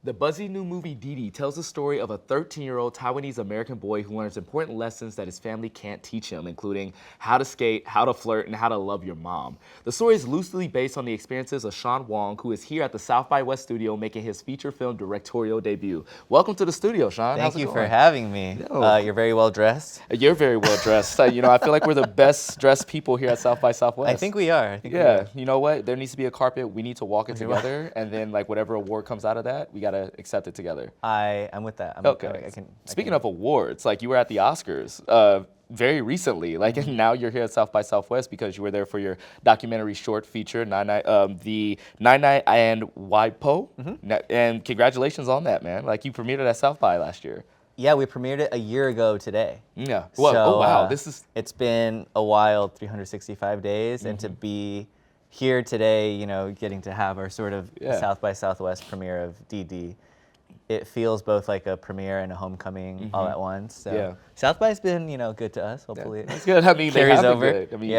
The buzzy new movie Dìdi tells the story of a 13-year-old Taiwanese-American boy who learns important lessons that his family can't teach him, including how to skate, how to flirt, and how to love your mom. The story is loosely based on the experiences of Wang, who is here at the South by West studio making his feature film directorial debut. Welcome to the studio, Sean. Thank How's it you going? for having me. You're very well dressed. You're very well dressed. I feel like we're the best dressed people here at South by Southwest. I think we are. Yeah, you know what? There needs to be a carpet. We need to walk it together, and then like whatever award comes out of that, we gotta accept it together. I'm with that. Okay. Speaking of awards, like you were at the Oscars very recently, like and now you're here at South by Southwest because you were there for your documentary short feature, the Nine Night and Waipo, and congratulations on that, man. Like you premiered it at South by last year. Yeah, we premiered it a year ago today. Yeah. Well, So, oh wow, It's been a wild 365 days, and to be here today, getting to have our sort of South by Southwest premiere of Dìdi, it feels both like a premiere and a homecoming all at once. So South by's been, good to us. Hopefully, it's good. I mean, carries they have over. Been good. I mean,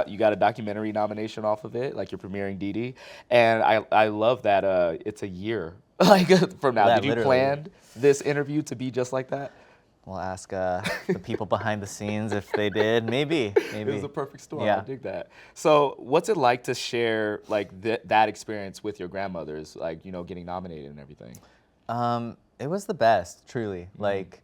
you got a documentary nomination off of it, like you're premiering Dìdi, and I love that it's a year like from now. Yeah, Did you plan this interview to be just like that? We'll ask the people behind the scenes if they did. Maybe. It was a perfect storm. Yeah. I dig that. So, what's it like to share like that experience with your grandmothers, like getting nominated and everything? It was the best, truly. Like,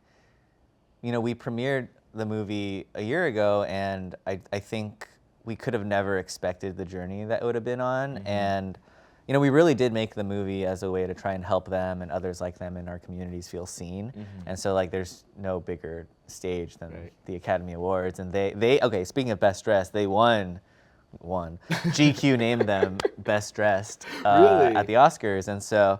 we premiered the movie a year ago, and I think we could have never expected the journey that it would have been on. And, we really did make the movie as a way to try and help them and others like them in our communities feel seen. And so, like, there's no bigger stage than the Academy Awards. And okay, speaking of Best Dressed, they won. GQ named them Best Dressed at the Oscars. And so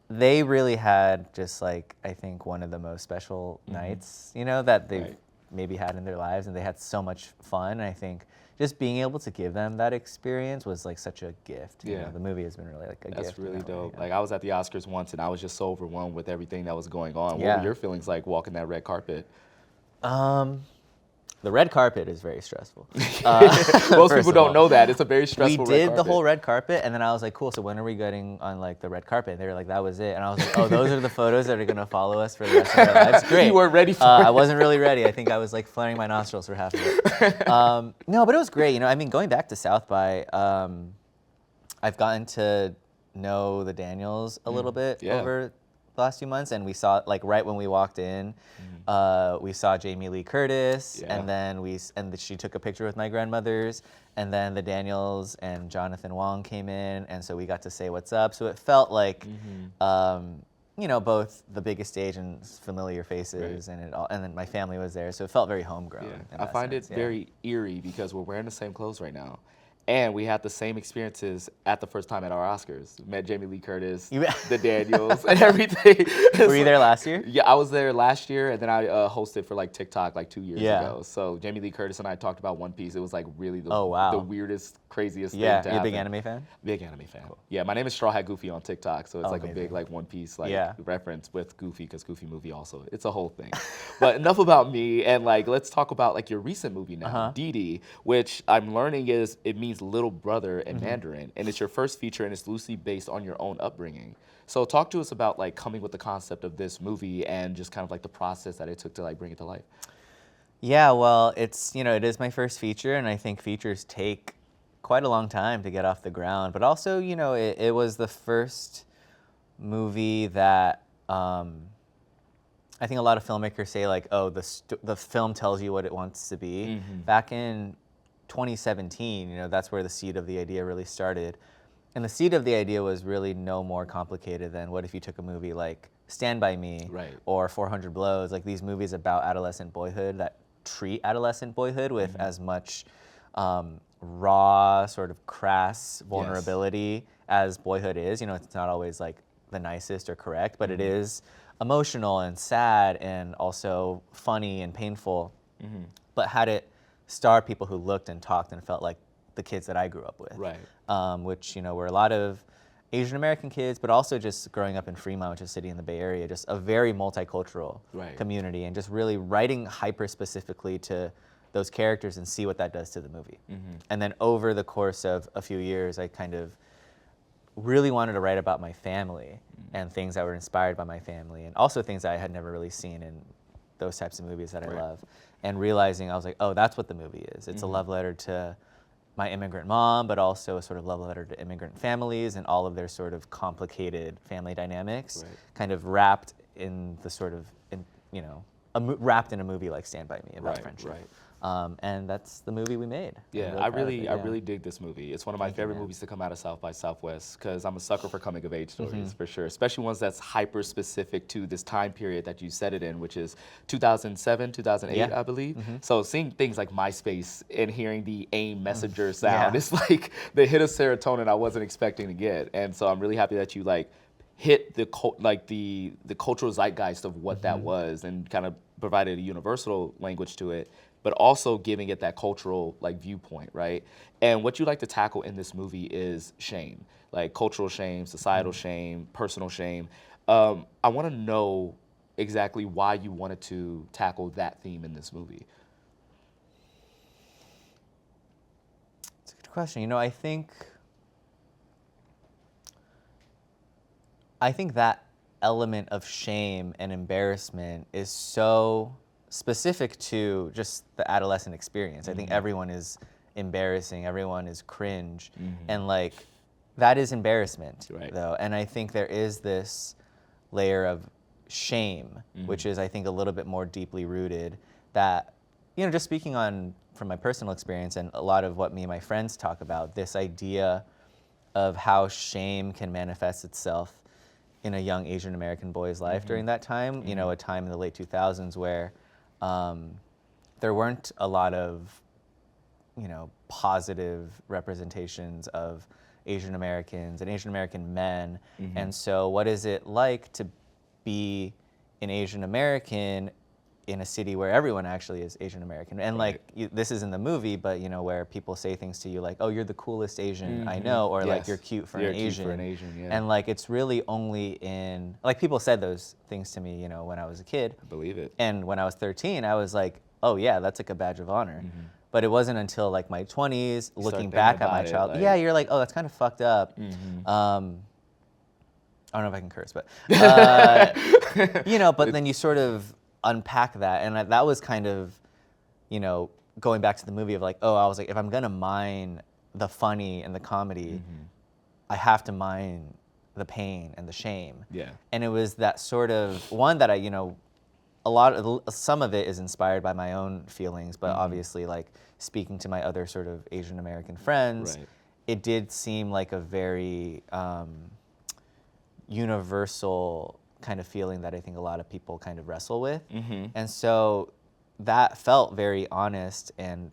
they really had just like, I think, one of the most special nights, that they've maybe had in their lives. And they had so much fun. And I think just being able to give them that experience was like such a gift. The movie has been really like a gift. That's really dope. Like I was at the Oscars once and I was just so overwhelmed with everything that was going on. Yeah. What were your feelings like walking that red carpet? The red carpet is very stressful. Most people don't know that. It's a very stressful red We did carpet. the whole red carpet, and then I was like, cool, so when are we getting on like the red carpet? And they were like, that was it. And I was like, oh, those are the photos that are going to follow us for the rest of our lives? Great. You weren't ready for it. I wasn't really ready. I think I was like flaring my nostrils for half of it. No, but it was great. I mean, going back to South by, I've gotten to know the Daniels a little bit over the last few months, and we saw like right when we walked in, we saw Jamie Lee Curtis, and then she took a picture with my grandmothers, and then the Daniels and Jonathan Wang came in, and so we got to say what's up. So it felt like, both the biggest stage and familiar faces, and then my family was there, so it felt very homegrown. I find it very eerie because we're wearing the same clothes right now. And we had the same experiences at the first time at our Oscars. Met Jamie Lee Curtis, the Daniels, and everything. Were you there last year? Yeah, I was there last year, and then I hosted for like TikTok like 2 years ago. So Jamie Lee Curtis and I talked about One Piece. It was like really the weirdest, craziest thing to happen. You're a big anime fan? Big anime fan. Cool. Yeah, my name is Straw Hat Goofy on TikTok, so it's like a big like One Piece reference with Goofy, because Goofy movie also. It's a whole thing. But enough about me, and like let's talk about like your recent movie now, Dìdi, which I'm learning it means little brother in Mandarin, and it's your first feature, and it's loosely based on your own upbringing. So talk to us about like coming with the concept of this movie and just kind of like the process that it took to like bring it to life. Yeah, well, it is my first feature, and I think features take quite a long time to get off the ground. But also, it was the first movie that I think a lot of filmmakers say like, oh, the film tells you what it wants to be. Back in 2017, that's where the seed of the idea really started. And the seed of the idea was really no more complicated than what if you took a movie like Stand By Me or 400 Blows, like these movies about adolescent boyhood that treat adolescent boyhood with as much raw, sort of crass vulnerability as boyhood is. It's not always like the nicest or correct, but it is emotional and sad and also funny and painful. But had it star people who looked and talked and felt like the kids that I grew up with, which were a lot of Asian American kids, but also just growing up in Fremont, which is a city in the Bay Area, just a very multicultural community, and just really writing hyper specifically to those characters and see what that does to the movie. And then over the course of a few years, I kind of really wanted to write about my family and things that were inspired by my family, and also things that I had never really seen in those types of movies that I love. And realizing, I was like, oh, that's what the movie is. It's a love letter to my immigrant mom, but also a sort of love letter to immigrant families and all of their sort of complicated family dynamics, kind of wrapped in the sort of, wrapped in a movie like Stand By Me about friendship. And that's the movie we made. Yeah, I really dig this movie. It's one of my favorite movies to come out of South by Southwest because I'm a sucker for coming of age stories for sure, especially ones that's hyper specific to this time period that you set it in, which is 2007, 2008, I believe. So seeing things like MySpace and hearing the AIM messenger sound, it's like the hit of serotonin I wasn't expecting to get. And so I'm really happy that you like hit the cultural zeitgeist of what that was and kind of provided a universal language to it, but also giving it that cultural like viewpoint, right? And what you like to tackle in this movie is shame, like cultural shame, societal shame, personal shame. I want to know exactly why you wanted to tackle that theme in this movie. It's a good question. I think that element of shame and embarrassment is so specific to just the adolescent experience. I think everyone is embarrassing, everyone is cringe, and like that is embarrassment though. And I think there is this layer of shame, which is I think a little bit more deeply rooted that, just speaking from my personal experience and a lot of what me and my friends talk about, this idea of how shame can manifest itself in a young Asian American boy's life during that time, a time in the late 2000s where there weren't a lot of, positive representations of Asian Americans and Asian American men. And so what is it like to be an Asian American in a city where everyone actually is Asian American? And like, this is in the movie, but where people say things to you like, oh, you're the coolest Asian I know, or like, you're cute for an Asian. And like, it's really only like people said those things to me, when I was a kid. I believe it. And when I was 13, I was like, oh yeah, that's like a badge of honor. But it wasn't until like my 20s, looking back at my childhood, you're like, oh, that's kind of fucked up. I don't know if I can curse, but, but then you sort of unpack that. And that was kind of, going back to the movie of like, I was like, if I'm going to mine the funny and the comedy, I have to mine the pain and the shame. Yeah. And it was that sort of one that some of it is inspired by my own feelings, but obviously like speaking to my other sort of Asian American friends, it did seem like a very universal kind of feeling that I think a lot of people kind of wrestle with. And so that felt very honest and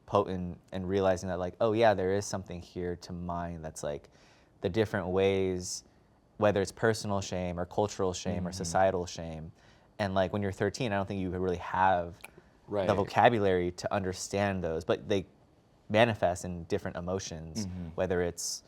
potent, and realizing that like, oh yeah, there is something here to mine that's like the different ways, whether it's personal shame or cultural shame or societal shame. And like when you're 13, I don't think you really have the vocabulary to understand those, but they manifest in different emotions, whether it's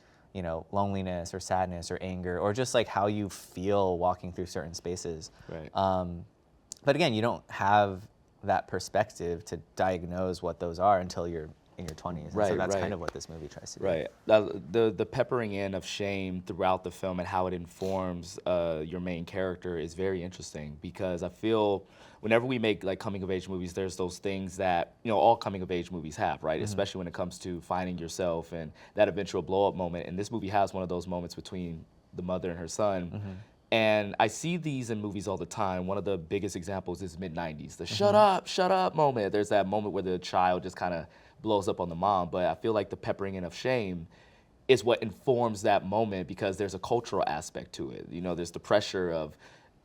loneliness or sadness or anger, or just like how you feel walking through certain spaces. But again, you don't have that perspective to diagnose what those are until you're in your 20s. And so that's kind of what this movie tries to do. The peppering in of shame throughout the film and how it informs your main character is very interesting, because I feel whenever we make like coming of age movies, there's those things that all coming of age movies have, right? Especially when it comes to finding yourself and that eventual blow up moment. And this movie has one of those moments between the mother and her son. And I see these in movies all the time. One of the biggest examples is mid-90s, the shut up moment. There's that moment where the child just kind of blows up on the mom. But I feel like the peppering in of shame is what informs that moment, because there's a cultural aspect to it. There's the pressure of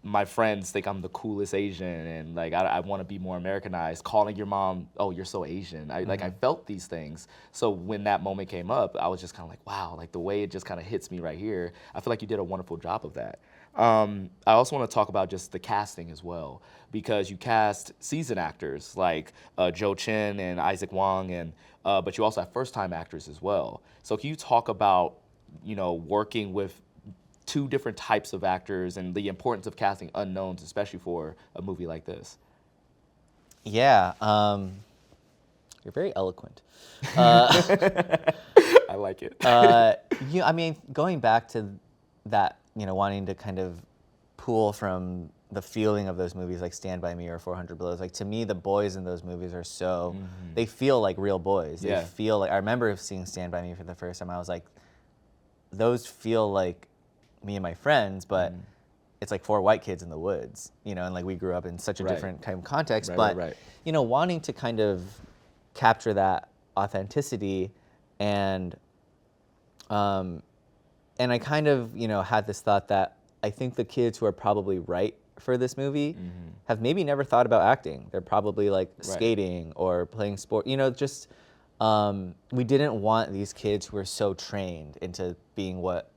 my friends think I'm the coolest Asian, and like I want to be more Americanized. Calling your mom, oh, you're so Asian. I felt these things. So when that moment came up, I was just kind of like, wow, like the way it just kind of hits me right here. I feel like you did a wonderful job of that. I also want to talk about just the casting as well, because you cast seasoned actors like Joe Chin and Isaac Wang, and but you also have first-time actors as well. So can you talk about working with two different types of actors and the importance of casting unknowns, especially for a movie like this? Yeah, you're very eloquent. I I like it. I mean, going back to that, wanting to kind of pull from the feeling of those movies like Stand By Me or 400 Blows, like to me, the boys in those movies are so, they feel like real boys. They feel like, I remember seeing Stand By Me for the first time. I was like, those feel like me and my friends, but it's like 4 white kids in the woods, and like we grew up in such a different kind of context. But, wanting to kind of capture that authenticity and I kind of, had this thought that I think the kids who are probably right for this movie have maybe never thought about acting. They're probably like skating or playing sport, just we didn't want these kids who are so trained into being what,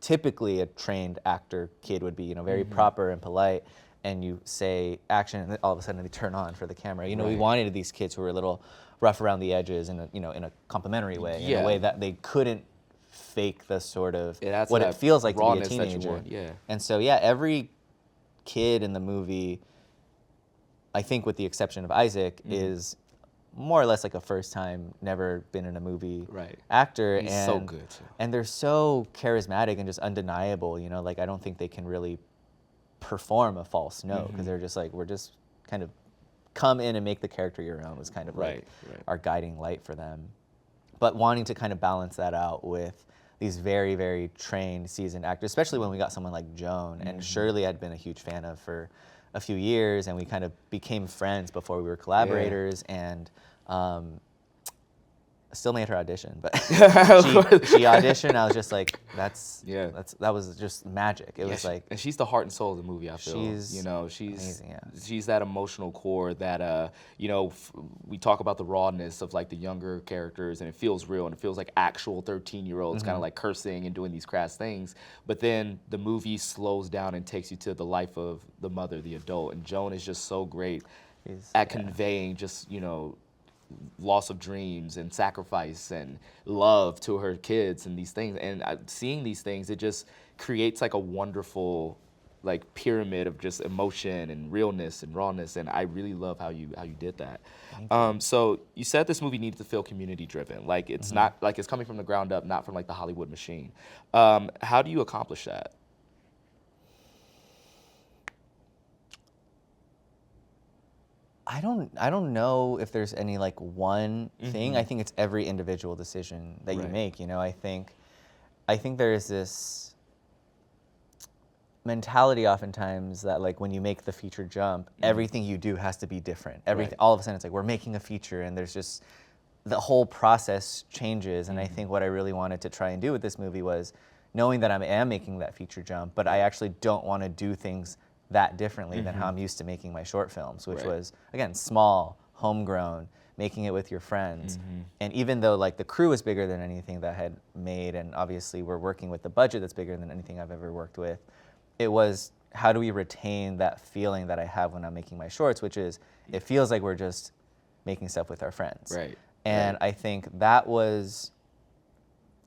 typically a trained actor kid would be, very proper and polite, and you say action and then all of a sudden they turn on for the camera. We wanted these kids who were a little rough around the edges in a complimentary way, in a way that they couldn't fake the sort of what it feels like to be a teenager. And so every kid in the movie, I think with the exception of Isaac, is more or less like a first time, never been in a movie actor. He's so good too. And they're so charismatic and just undeniable, like I don't think they can really perform a false note because they're just like, we're just kind of come in and make the character your own was kind of like our guiding light for them. But wanting to kind of balance that out with these very, very trained, seasoned actors, especially when we got someone like Joan, and Shirley I'd been a huge fan of for a few years, and we kind of became friends before we were collaborators, and still made her audition, but she auditioned. I was just like, that was just magic. It was like, and she's the heart and soul of the movie. I feel she's amazing, she's that emotional core that we talk about the rawness of like the younger characters, and it feels real and it feels like actual 13-year-olds kind of like cursing and doing these crass things. But then the movie slows down and takes you to the life of the mother, the adult, and Joan is just so great at conveying just loss of dreams and sacrifice and love to her kids and these things. And seeing these things, it just creates like a wonderful like pyramid of just emotion and realness and rawness. And I really love how you did that. So you said this movie needed to feel community driven. Like it's not like it's coming from the ground up, not from like the Hollywood machine. How do you accomplish that? I don't know if there's any like one thing. I think it's every individual decision that you make. I think there's this mentality oftentimes that like when you make the feature jump, everything you do has to be different. Everything all of a sudden it's like we're making a feature, and there's just the whole process changes. And I think what I really wanted to try and do with this movie was knowing that I am making that feature jump, but I actually don't want to do things that differently than how I'm used to making my short films, which was, again, small, homegrown, making it with your friends. And even though like the crew is bigger than anything that I had made, and obviously we're working with the budget that's bigger than anything I've ever worked with, it was how do we retain that feeling that I have when I'm making my shorts, which is it feels like we're just making stuff with our friends. And I think that was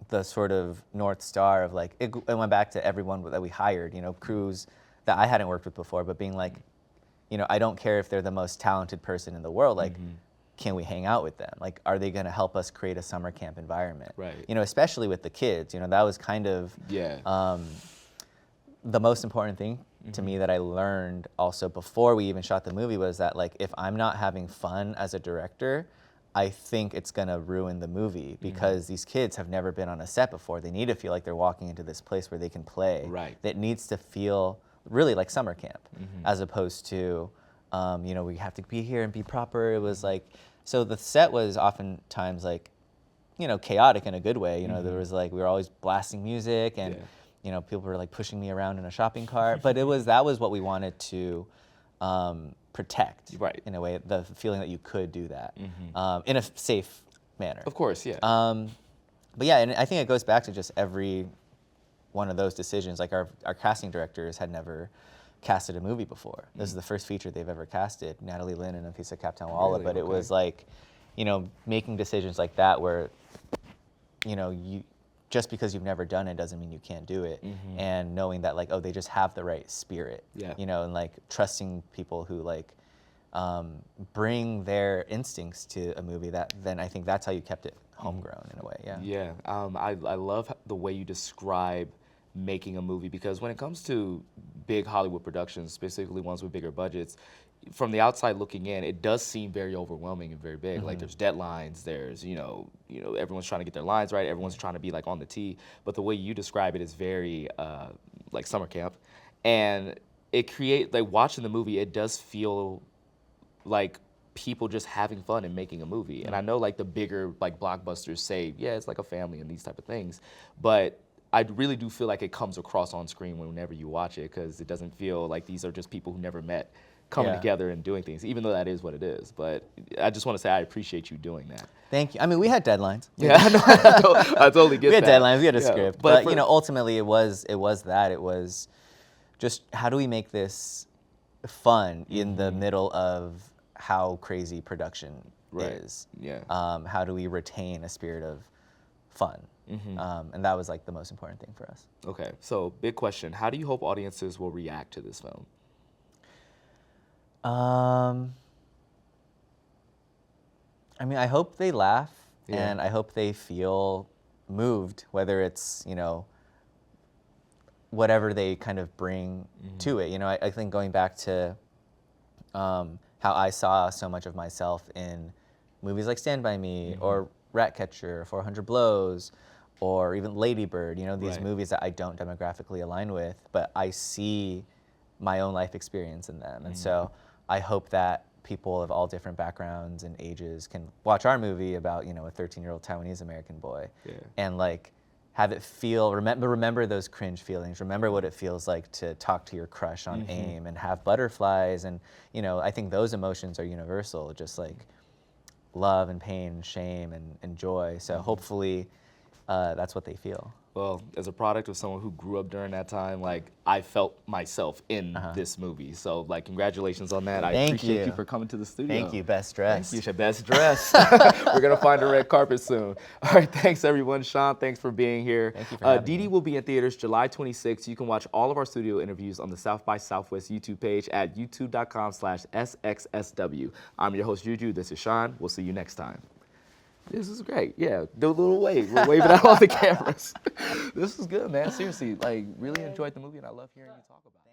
the sort of North Star of like, it went back to everyone that we hired, crews that I hadn't worked with before, but being like, I don't care if they're the most talented person in the world, like, can we hang out with them? Like, are they gonna help us create a summer camp environment? Especially with the kids, that was kind of the most important thing to me that I learned also before we even shot the movie was that like, if I'm not having fun as a director, I think it's gonna ruin the movie because these kids have never been on a set before. They need to feel like they're walking into this place where they can play. That needs to feel really like summer camp, as opposed to, we have to be here and be proper. It was like, so the set was oftentimes like, chaotic in a good way. There was like, we were always blasting music and, people were like pushing me around in a shopping cart, but that was what we wanted to protect, in a way, the feeling that you could do that in a safe manner. Of course, yeah. But yeah, and I think it goes back to just every one of those decisions. Like our casting directors had never casted a movie before. This is the first feature they've ever casted, Natalie Lynn and Nafisa Captain Walla, but it was like, making decisions like that where, you just because you've never done it doesn't mean you can't do it. And knowing that like, oh, they just have the right spirit, and like trusting people who like bring their instincts to a movie, then I think that's how you kept it homegrown in a way. Yeah. Yeah. I love the way you describe making a movie, because when it comes to big Hollywood productions, specifically ones with bigger budgets, from the outside looking in, it does seem very overwhelming and very big. Like there's deadlines, there's everyone's trying to get their lines right, everyone's trying to be like on the tee. But the way you describe it is very like summer camp, and it like watching the movie, it does feel like people just having fun and making a movie. And I know like the bigger like blockbusters say, yeah, it's like a family and these type of things, but I really do feel like it comes across on screen whenever you watch it, because it doesn't feel like these are just people who never met coming together and doing things, even though that is what it is. But I just want to say I appreciate you doing that. Thank you. I mean, we had deadlines. Yeah, I totally get that. We had deadlines. We had a script, but ultimately it was that. It was just, how do we make this fun in the middle of how crazy production is? Yeah. How do we retain a spirit of fun? And that was like the most important thing for us. Okay, so big question: how do you hope audiences will react to this film? I mean, I hope they laugh, and I hope they feel moved, whether it's, whatever they kind of bring to it. I think going back to how I saw so much of myself in movies like Stand By Me or Ratcatcher, 400 Blows, or even Lady Bird, these movies that I don't demographically align with, but I see my own life experience in them. And so I hope that people of all different backgrounds and ages can watch our movie about, a 13-year-old Taiwanese American boy and like have it feel, remember those cringe feelings, remember what it feels like to talk to your crush on AIM and have butterflies. And, I think those emotions are universal, just like love and pain, shame and joy. So hopefully that's what they feel. Well, as a product of someone who grew up during that time, like I felt myself in this movie. So like, congratulations on that. I appreciate you for coming to the studio. Thank you, best dressed. Thank you, best dressed. We're gonna find a red carpet soon. All right, thanks everyone. Sean, thanks for being here. Thank you for having Dìdi me. will be in theaters July 26th. You can watch all of our studio interviews on the South by Southwest YouTube page at youtube.com/SXSW. I'm your host, Juju. This is Sean. We'll see you next time. This is great. Yeah, do a little wave. We're waving out all the cameras. This is good, man. Seriously, like, really enjoyed the movie, and I love hearing you talk about it.